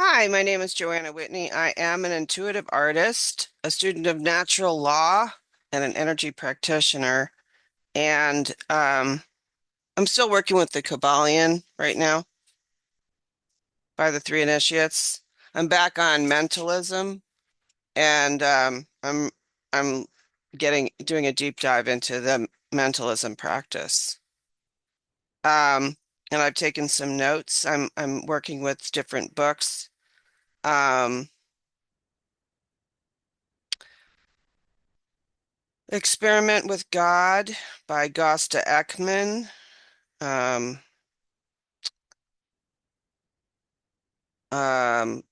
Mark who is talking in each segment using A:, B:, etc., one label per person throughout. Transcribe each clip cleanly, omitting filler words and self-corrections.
A: Hi, my name is Joanna Whitney. I am an intuitive artist, a student of natural law, and an energy practitioner. And I'm still working with the Kybalion right now by the Three Initiates. I'm back on mentalism, and I'm getting doing a deep dive into the mentalism practice. Um, and I've taken some notes. I'm working with different books. Um, Experiment with God by Gosta Ekman. Um, um,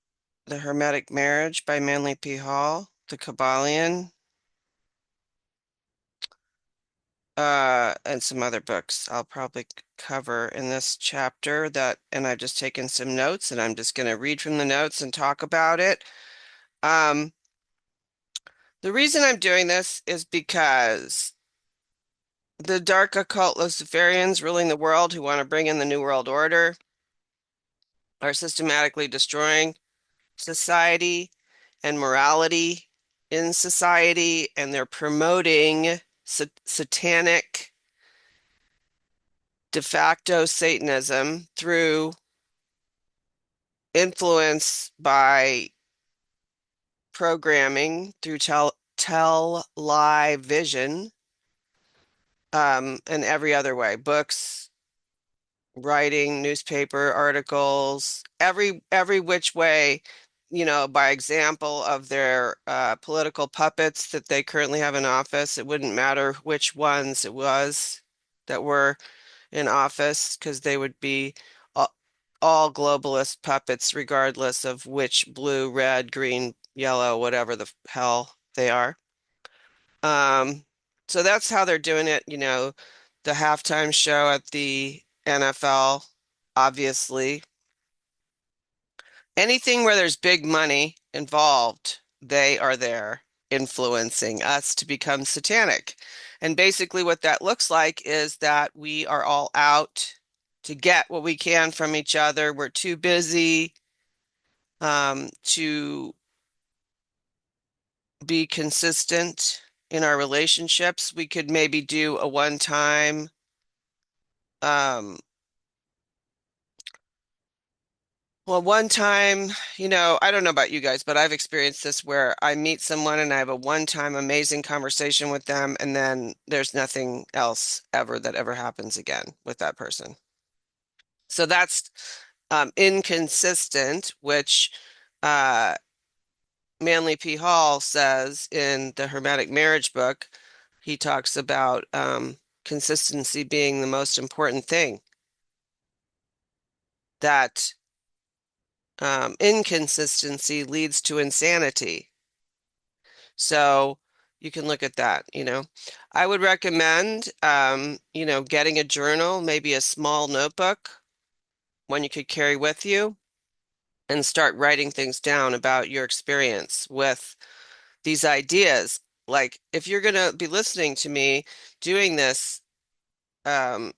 A: The Hermetic Marriage by Manly P. Hall. The Kybalion. And some other books I'll probably cover in this chapter and I've just taken some notes and I'm just going to read from the notes and talk about it. Um, the reason I'm doing this is because the dark occult Luciferians ruling the world who want to bring in the New World Order are systematically destroying society and morality in society, and they're promoting satanic de facto Satanism through influence by programming through television, and every other way, books, writing, newspaper articles, every which way, by example of their political puppets that they currently have in office. It wouldn't matter which ones it was that were in office because they would be all, all globalist puppets, regardless of which blue, red, green, yellow, whatever the hell they are. Um, so that's how they're doing it, the halftime show at the NFL, obviously. Anything where there's big money involved, they are there influencing us to become satanic. And basically, what that looks like is that we are all out to get what we can from each other. We're too busy to be consistent in our relationships. We could maybe do a one-time um, well, one time, I don't know about you guys, but I've experienced this where I meet someone and I have a one-time amazing conversation with them, and then there's nothing else ever that ever happens again with that person. So that's inconsistent, which uh, Manly P. Hall says in the Hermetic Marriage book. He talks about consistency being the most important thing, that inconsistency leads to insanity. So you can look at that. I would recommend, getting a journal, maybe a small notebook, one you could carry with you, and start writing things down about your experience with these ideas. Like if you're going to be listening to me doing this, um,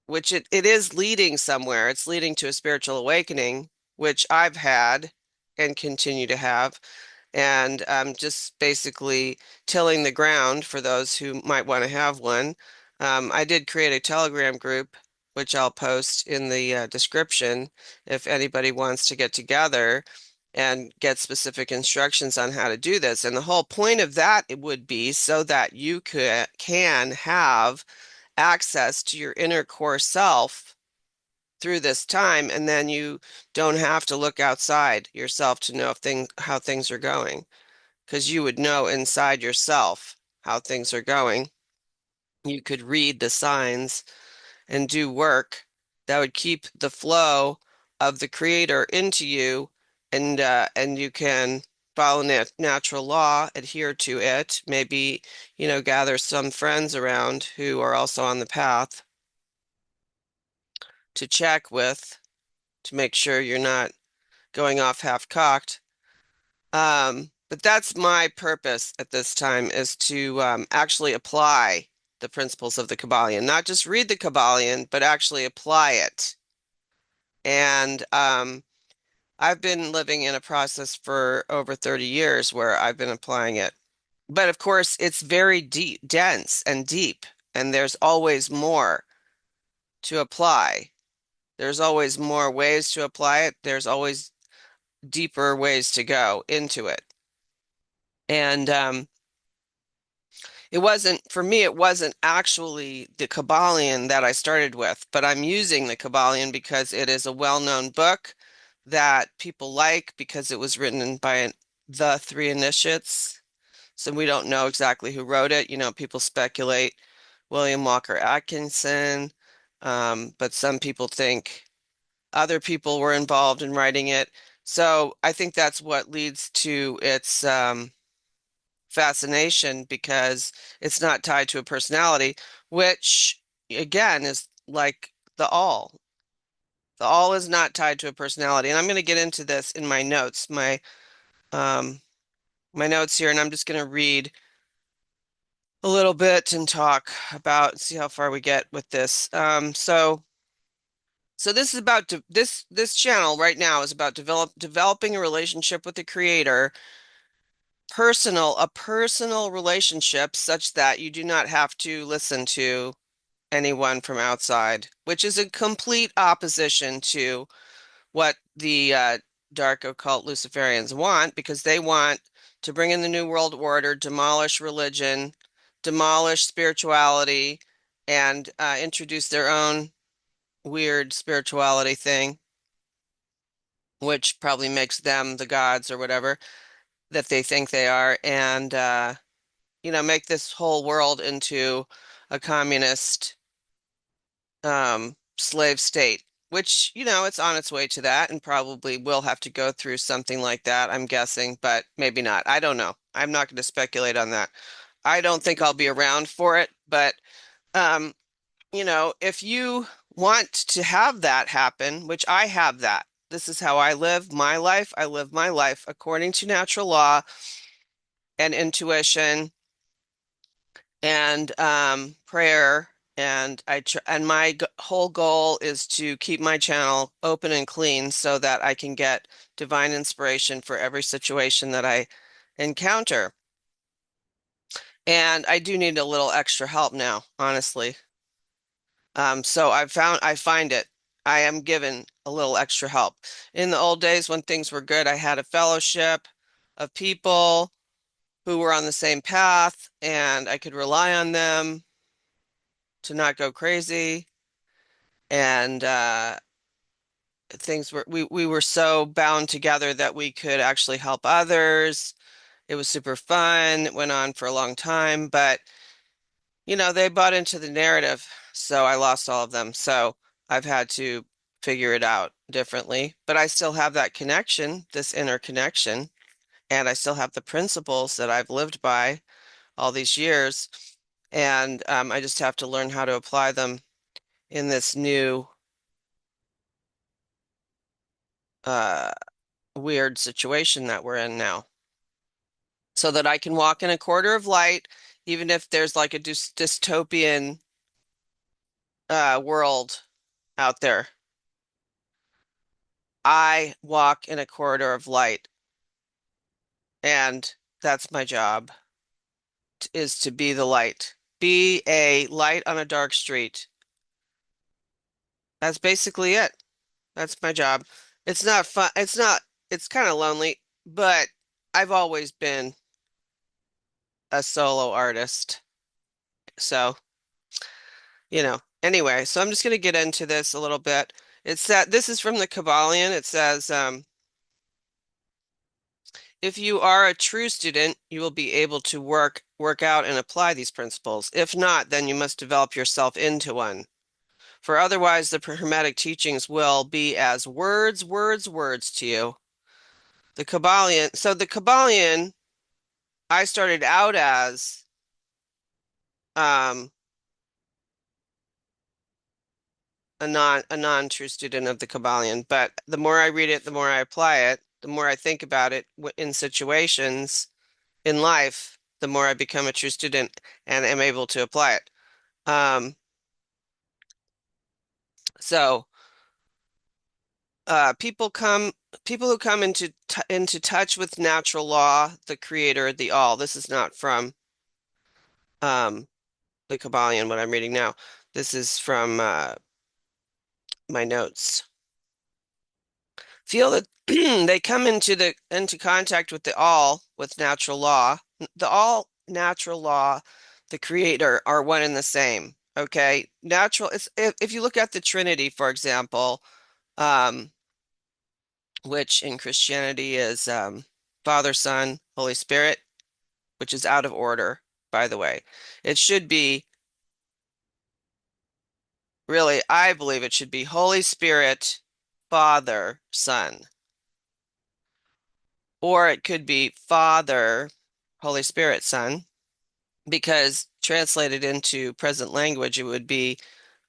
A: which it is leading somewhere, it's leading to a spiritual awakening, which I've had and continue to have. And just basically tilling the ground for those who might want to have one. I did create a Telegram group, which I'll post in the description if anybody wants to get together and get specific instructions on how to do this. And the whole point of that it would be so that you can have access to your inner core self through this time, and then you don't have to look outside yourself to know if how things are going, because you would know inside yourself how things are going. You could read the signs and do work that would keep the flow of the creator into you, and you can follow natural law, adhere to it, maybe, gather some friends around who are also on the path to check with to make sure you're not going off half-cocked. But that's my purpose at this time, is to actually apply the principles of the Kybalion, not just read the Kybalion, but actually apply it. And I've been living in a process for over 30 years where I've been applying it. But of course, it's very deep, dense and deep, and there's always more to apply. There's always more ways to apply it. There's always deeper ways to go into it. And it wasn't, for me, it wasn't actually the Kybalion that I started with, but I'm using the Kybalion because it is a well-known book that people like because it was written by the three initiates. So we don't know exactly who wrote it. People speculate William Walker Atkinson, but some people think other people were involved in writing it. So I think that's what leads to its fascination because it's not tied to a personality, which again is like the all. The all is not tied to a personality. And I'm going to get into this in my notes, um, my notes here, and I'm just going to read a little bit and talk about, see how far we get with this. So this is about this channel right now is about developing a relationship with the creator, a personal relationship such that you do not have to listen to anyone from outside, which is a complete opposition to what the dark occult Luciferians want, because they want to bring in the New World Order, demolish religion, demolish spirituality, and introduce their own weird spirituality thing, which probably makes them the gods or whatever that they think they are, and make this whole world into a communist slave state, which, it's on its way to that and probably will have to go through something like that, I'm guessing, but maybe not. I don't know. I'm not going to speculate on that. I don't think I'll be around for it, but um, if you want to have that happen, which I have that, this is how I live my life. I live my life according to natural law and intuition and prayer. And my whole goal is to keep my channel open and clean so that I can get divine inspiration for every situation that I encounter. And I do need a little extra help now, honestly. So I find it. I am given a little extra help. In the old days when things were good, I had a fellowship of people who were on the same path and I could rely on them to not go crazy. And we were so bound together that we could actually help others. It was super fun. It went on for a long time, but they bought into the narrative, so I lost all of them. So I've had to figure it out differently, but I still have that connection, this inner connection, and I still have the principles that I've lived by all these years. And I just have to learn how to apply them in this new uh, weird situation that we're in now, so that I can walk in a quarter of light, even if there's like a dystopian world out there. I walk in a corridor of light, and that's my job, is to be the light. Be a light on a dark street. That's basically it. That's my job. It's not fun. It's kind of lonely, but I've always been a solo artist. So, anyway, so I'm just going to get into this a little bit. It's that this is from the Kybalion. It says, if you are a true student, you will be able to work out and apply these principles. If not, then you must develop yourself into one. For otherwise, the hermetic teachings will be as words, words, words to you. The Kybalion, I started out as um, a non-true student of the Kybalion, but the more I read it, the more I apply it, the more I think about it in situations in life, the more I become a true student and am able to apply it. Um, so people come, people who come into touch with natural law, the creator, the all. This is not from um, the Kybalion, what I'm reading now. This is from my notes. Feel that they come into contact with the all, with natural law. The all, natural law, the creator are one and the same. Okay, natural. It's if you look at the Trinity, for example, um, which in Christianity is Father, Son, Holy Spirit, which is out of order, by the way. It should be really, I believe it should be Holy Spirit, Father, Son. Or it could be Father, Holy Spirit, Son, because translated into present language, it would be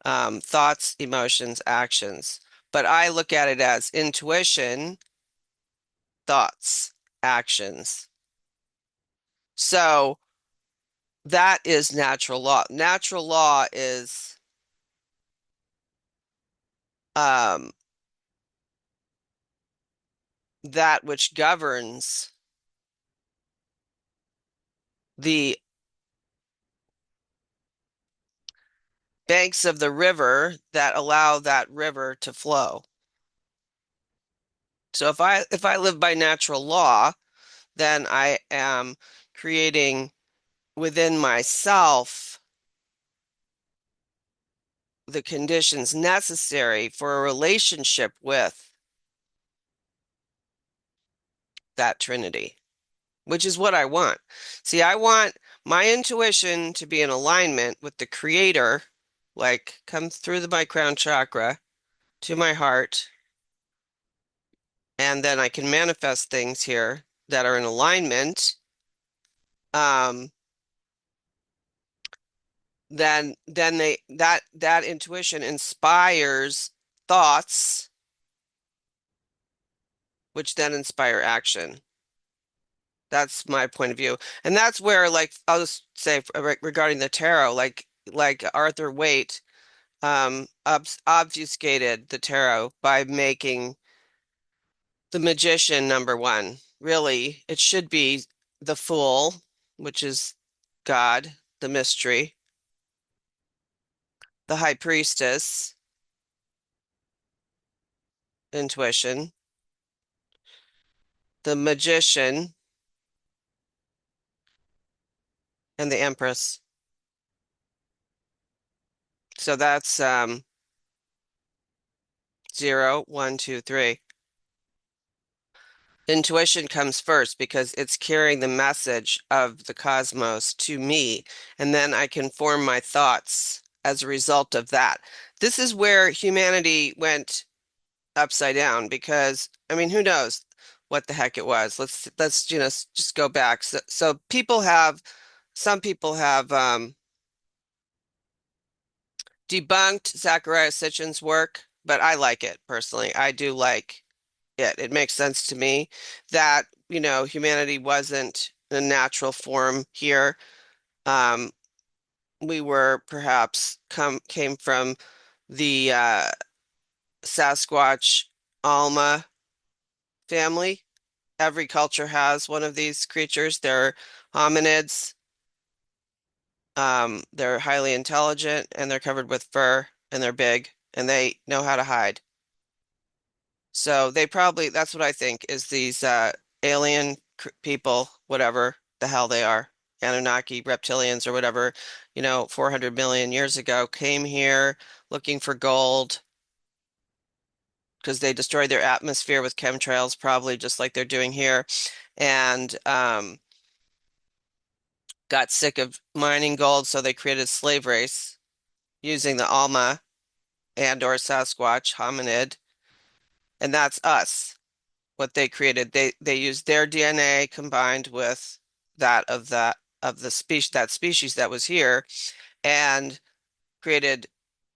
A: thoughts, emotions, actions. But I look at it as intuition, thoughts, actions. So that is natural law. Natural law is um, that which governs the banks of the river that allow that river to flow. So if I live by natural law, then I am creating within myself the conditions necessary for a relationship with that Trinity, which is what I want. See, I want my intuition to be in alignment with the Creator, like come through my crown chakra to my heart, and then I can manifest things here that are in alignment. Um, then that intuition inspires thoughts, which then inspire action. That's my point of view. And that's where, like, I'll just say regarding the tarot, like Arthur Waite obfuscated the tarot by making the magician number one. Really, it should be the fool, which is God, the mystery, the high priestess, intuition, the magician, and the empress. So that's 0, 1, 2, 3. Intuition comes first because it's carrying the message of the cosmos to me, and then I can form my thoughts as a result of that. This is where humanity went upside down because, I mean, who knows what the heck it was? Let's just go back. So some people have debunked Zecharia Sitchin's work, but I like it personally. I do like it. It makes sense to me that, humanity wasn't a natural form here. Um, we were perhaps came from the Sasquatch Alma family. Every culture has one of these creatures. They're hominids. They're highly intelligent and they're covered with fur and they're big and they know how to hide. So they probably, that's what I think, is these alien people, whatever the hell they are, Anunnaki, reptilians, or whatever, 400 million years ago, came here looking for gold because they destroyed their atmosphere with chemtrails, probably just like they're doing here, and got sick of mining gold, so they created a slave race using the Alma and or Sasquatch hominid, and that's us. What they created. They used their DNA combined with that of the species that was here and created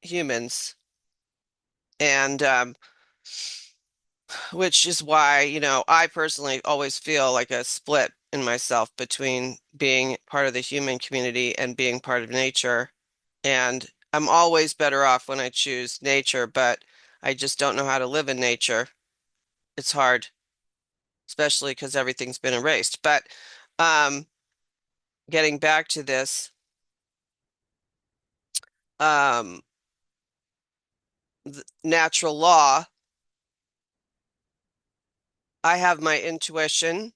A: humans. And which is why, I personally always feel like a split in myself between being part of the human community and being part of nature. And I'm always better off when I choose nature, but I just don't know how to live in nature. it's hard, especially because everything's been erased. But um, getting back to this, um, natural law, I have my intuition.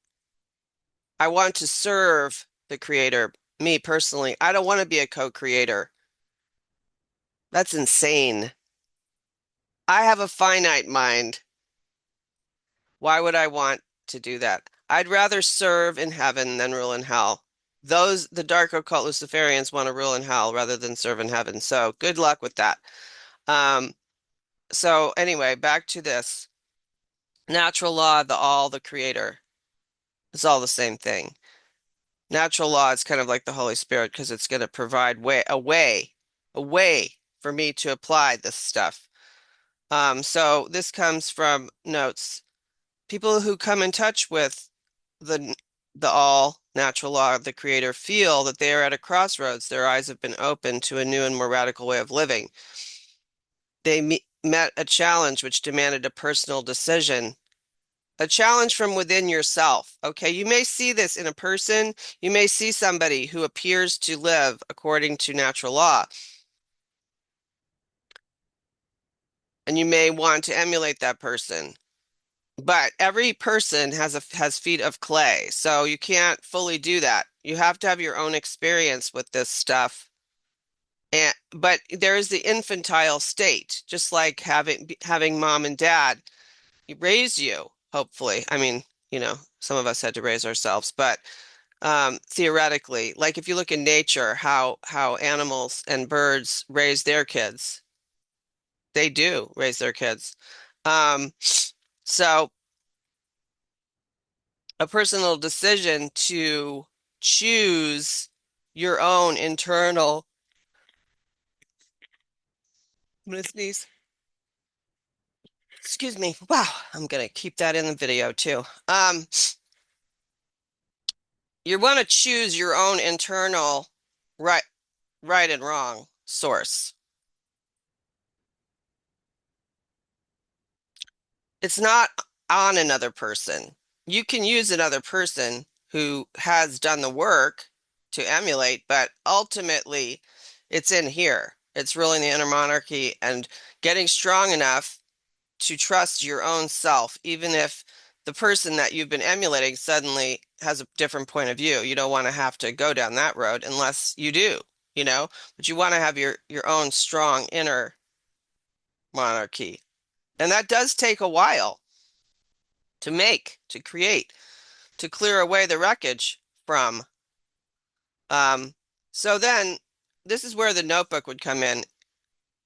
A: I want to serve the creator. Me personally, I don't want to be a co-creator. That's insane. I have a finite mind. Why would I want to do that? I'd rather serve in heaven than rule in hell. The dark occult Luciferians want to rule in hell rather than serve in heaven. So good luck with that. Um, so anyway, back to this. Natural law, the all, the creator. It's all the same thing. Natural law is kind of like the Holy Spirit because it's going to provide a way for me to apply this stuff. So this comes from notes. People who come in touch with the the all natural law of the creator feel that they are at a crossroads. Their eyes have been opened to a new and more radical way of living. They met a challenge which demanded a personal decision, a challenge from within yourself. Okay, you may see this in a person. You may see somebody who appears to live according to natural law, and you may want to emulate that person. But every person has feet of clay, so you can't fully do that. You have to have your own experience with this stuff. And but there is the infantile state, just like having mom and dad raise you, hopefully. I mean, some of us had to raise ourselves, but theoretically, like if you look in nature, how animals and birds raise their kids, they do raise their kids. Um, so a personal decision to choose your own internal, I'm gonna sneeze. Excuse me. Wow, I'm gonna keep that in the video too. You want to choose your own internal right, right and wrong source. It's not on another person. You can use another person who has done the work to emulate, but ultimately it's in here. It's ruling the inner monarchy and getting strong enough to trust your own self, even if the person that you've been emulating suddenly has a different point of view. You don't want to have to go down that road unless you do, but you want to have your own strong inner monarchy. And that does take a while to make, to create, to clear away the wreckage from. Um, so then this is where the notebook would come in,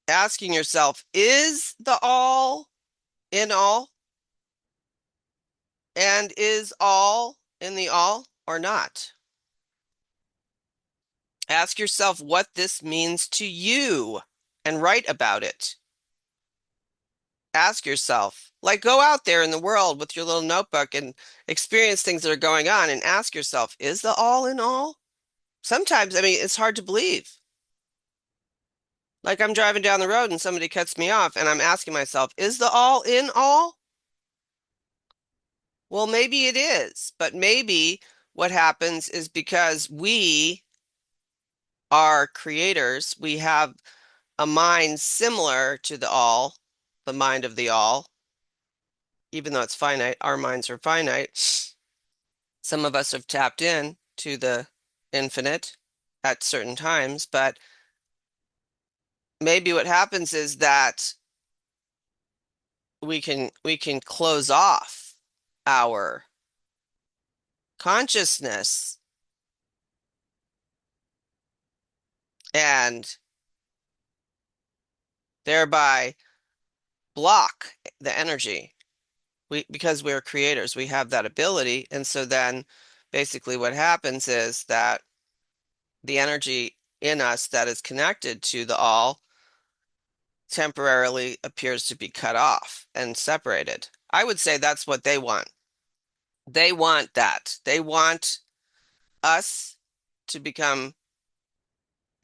A: asking yourself, is the all in all? And is all in the all or not? Ask yourself what this means to you and write about it. Ask yourself, like go out there in the world with your little notebook and experience things that are going on and ask yourself, is the all in all? Sometimes, I mean, it's hard to believe. Like I'm driving down the road and somebody cuts me off and I'm asking myself, is the all in all? Well, maybe it is, but maybe what happens is because we are creators, we have a mind similar to the mind of the all, even though it's finite, our minds are finite. Some of us have tapped in to the infinite at certain times, but maybe what happens is that we can close off our consciousness and thereby block the energy. Because we're creators, we have that ability. And so then basically what happens is that the energy in us that is connected to the all temporarily appears to be cut off and separated. I would say that's what they want. They want that. They want us to become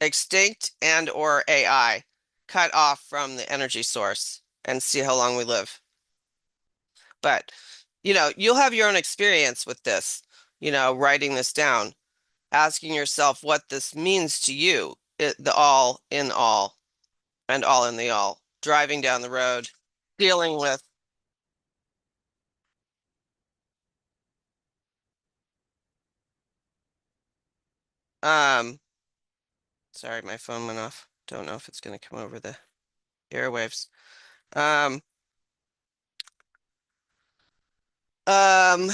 A: extinct and or AI, cut off from the energy source and see how long we live. but you'll have your own experience with this, writing this down, asking yourself what this means to you, the all in all and all in the all, driving down the road, dealing with, um, sorry, my phone went off. Don't know if it's going to come over the airwaves. Um, um,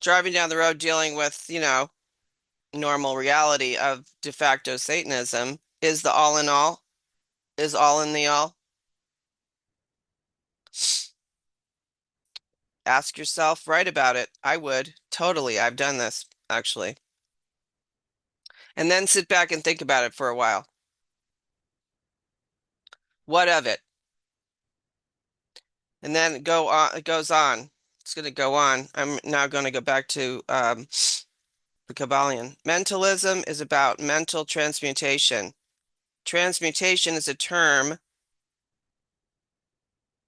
A: Driving down the road, dealing with, normal reality of de facto Satanism is the all in all, is all in the all. Ask yourself, write about it. I would. Totally. I've done this, actually. And then sit back and think about it for a while. What of it? And then go on, it goes on. It's going to go on. I'm now going to go back to the Kybalion. Mentalism is about mental transmutation. Transmutation is a term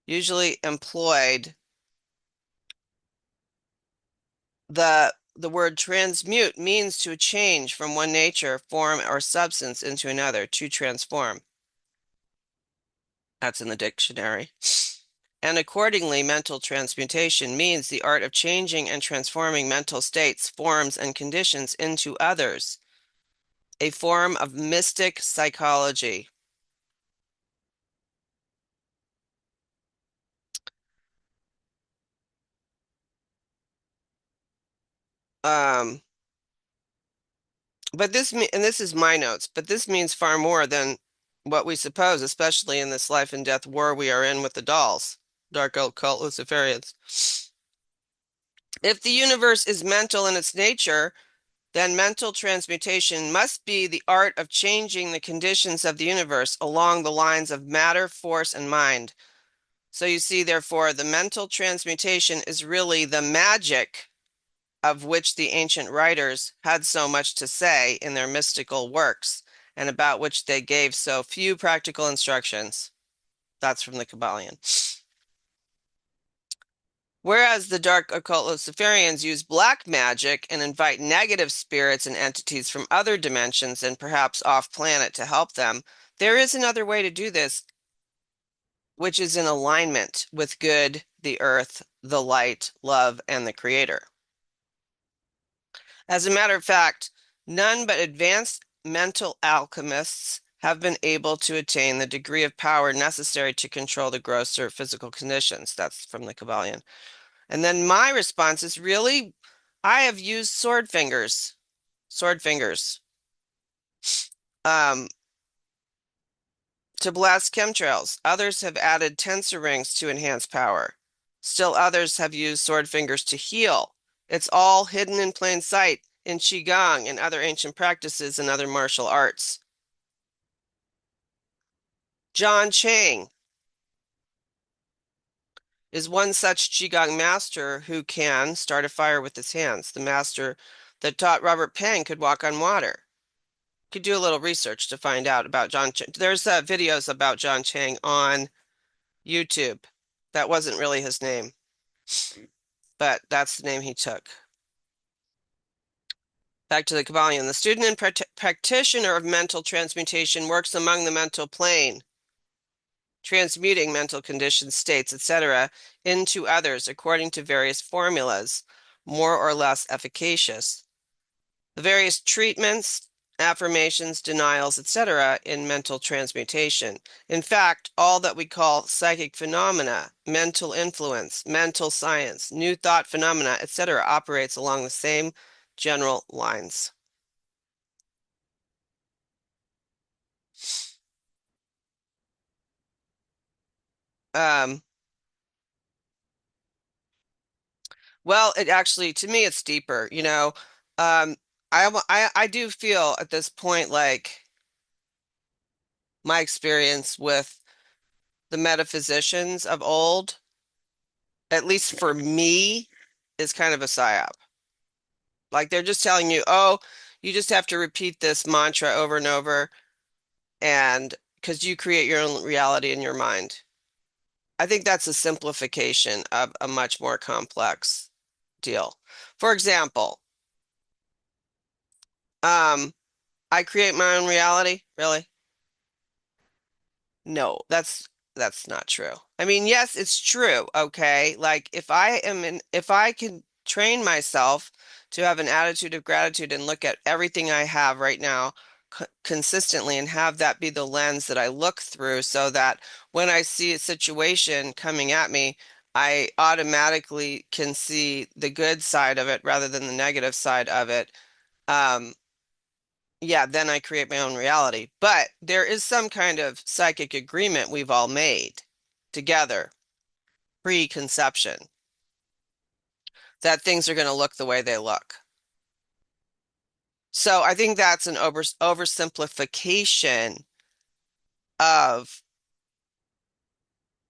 A: usually employed. The word transmute means to change from one nature, form, or substance into another, to transform. That's in the dictionary. And accordingly, mental transmutation means the art of changing and transforming mental states, forms, and conditions into others, a form of mystic psychology. Um, but and this is my notes, but this means far more than what we suppose, especially in this life and death war we are in with the dolls, dark occult Luciferians. If the universe is mental in its nature, then mental transmutation must be the art of changing the conditions of the universe along the lines of matter, force, and mind. So you see, therefore, the mental transmutation is really the magic of which the ancient writers had so much to say in their mystical works, and about which they gave so few practical instructions. That's from the Kybalion. Whereas the dark occult Luciferians use black magic and invite negative spirits and entities from other dimensions and perhaps off planet to help them, there is another way to do this, which is in alignment with good, the earth, the light, love, and the creator. As a matter of fact, none but advanced mental alchemists have been able to attain the degree of power necessary to control the grosser physical conditions. That's from the Kybalion. And then my response is really, I have used sword fingers, um, to blast chemtrails. Others have added tensor rings to enhance power. Still others have used sword fingers to heal. It's all hidden in plain sight in Qigong and other ancient practices and other martial arts. John Chang is one such Qigong master who can start a fire with his hands. The master that taught Robert Peng could walk on water. Could do a little research to find out about John Chang. There's videos about John Chang on YouTube. That wasn't really his name, but that's the name he took. Back to the Kybalion. The student and practitioner of mental transmutation works among the mental plane, transmuting mental conditions, states, etc., into others according to various formulas, more or less efficacious. The various treatments, affirmations, denials, etc., in mental transmutation. In fact, all that we call psychic phenomena, mental influence, mental science, new thought phenomena, etc., operates along the same general lines. Um, well, it actually, to me, it's deeper. Um, I do feel at this point like my experience with the metaphysicians of old, at least for me, is kind of a psyop. Like they're just telling you, oh, you just have to repeat this mantra over and over, and because you create your own reality in your mind. I think that's a simplification of a much more complex deal. For example, um, I create my own reality. Really? No, that's not true. I mean, yes, it's true, okay? Like if I can train myself to have an attitude of gratitude and look at everything I have right now consistently and have that be the lens that I look through so that when I see a situation coming at me, I automatically can see the good side of it rather than the negative side of it. Um, yeah, then I create my own reality. But there is some kind of psychic agreement we've all made together, pre-conception, that things are going to look the way they look. So I think that's an oversimplification of,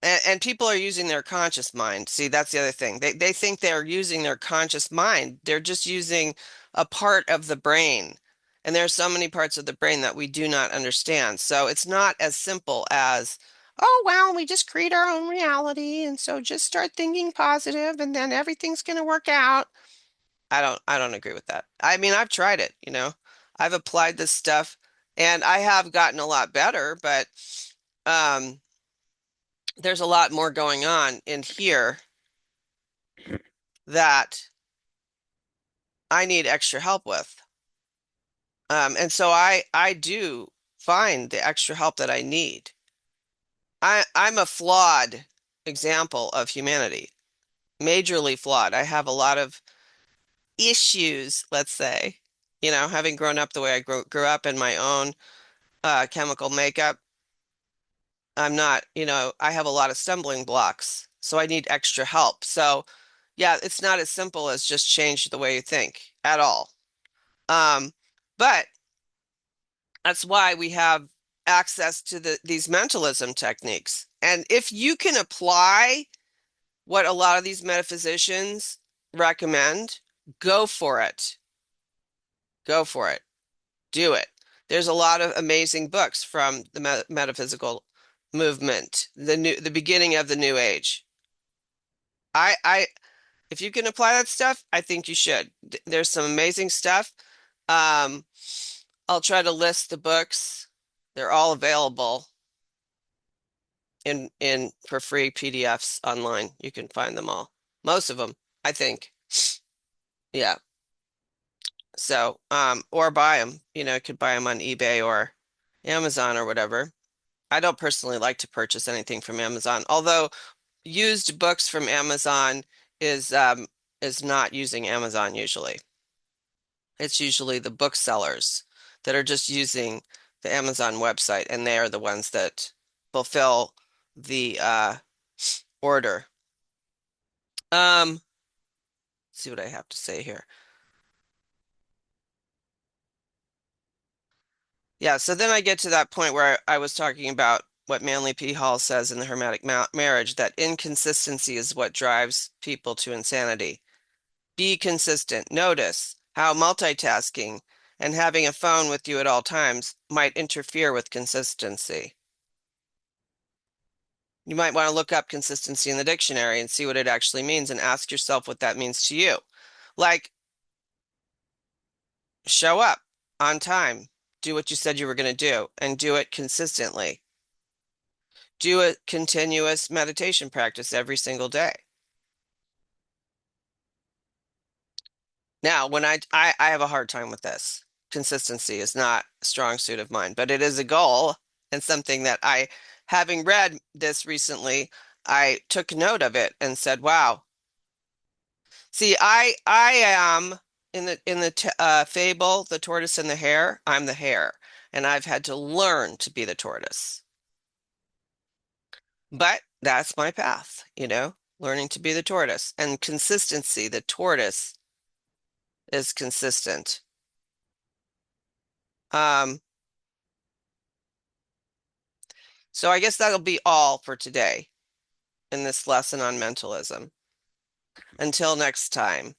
A: and people are using their conscious mind. See, that's the other thing. They think they're using their conscious mind. They're just using a part of the brain. And there are so many parts of the brain that we do not understand. So it's not as simple as, oh, well, we just create our own reality. And so just start thinking positive and then everything's going to work out. I don't agree with that. I mean, I've tried it, you know. I've applied this stuff and I have gotten a lot better, but um there's a lot more going on in here that I need extra help with. And so I do find the extra help that I need. I'm a flawed example of humanity, majorly flawed. I have a lot of issues, let's say, you know, having grown up the way I grew up in my own chemical makeup. I'm not, you know, I have a lot of stumbling blocks, so I need extra help. So, yeah, it's not as simple as just change the way you think at all. Um, but that's why we have access to these mentalism techniques. And if you can apply what a lot of these metaphysicians recommend, go for it. Go for it. Do it. There's a lot of amazing books from the metaphysical movement, the beginning of the new age. I if you can apply that stuff, I think you should. There's some amazing stuff. Um, I'll try to list the books. They're all available in for free PDFs online. You can find them all. Most of them, I think. Yeah. So, or buy them. You know, you could buy them on eBay or Amazon or whatever. I don't personally like to purchase anything from Amazon, although used books from Amazon is um is not using Amazon usually. It's usually the booksellers that are just using the Amazon website, and they are the ones that fulfill the order. Let's see what I have to say here. Yeah, so then I get to that point where I was talking about what Manly P. Hall says in the Hermetic Marriage, that inconsistency is what drives people to insanity. Be consistent. Notice how multitasking and having a phone with you at all times might interfere with consistency. You might want to look up consistency in the dictionary and see what it actually means and ask yourself what that means to you. Like, show up on time, do what you said you were going to do, and do it consistently. Do a continuous meditation practice every single day. Now, when I have a hard time with this. Consistency is not a strong suit of mine, but it is a goal and something that having read this recently, I took note of it and said, wow. See, I am in the t fable, The Tortoise and the Hare. I'm the hare, and I've had to learn to be the tortoise. But that's my path, you know, learning to be the tortoise and consistency. The tortoise is consistent. Um, so I guess that'll be all for today in this lesson on mentalism. Until next time.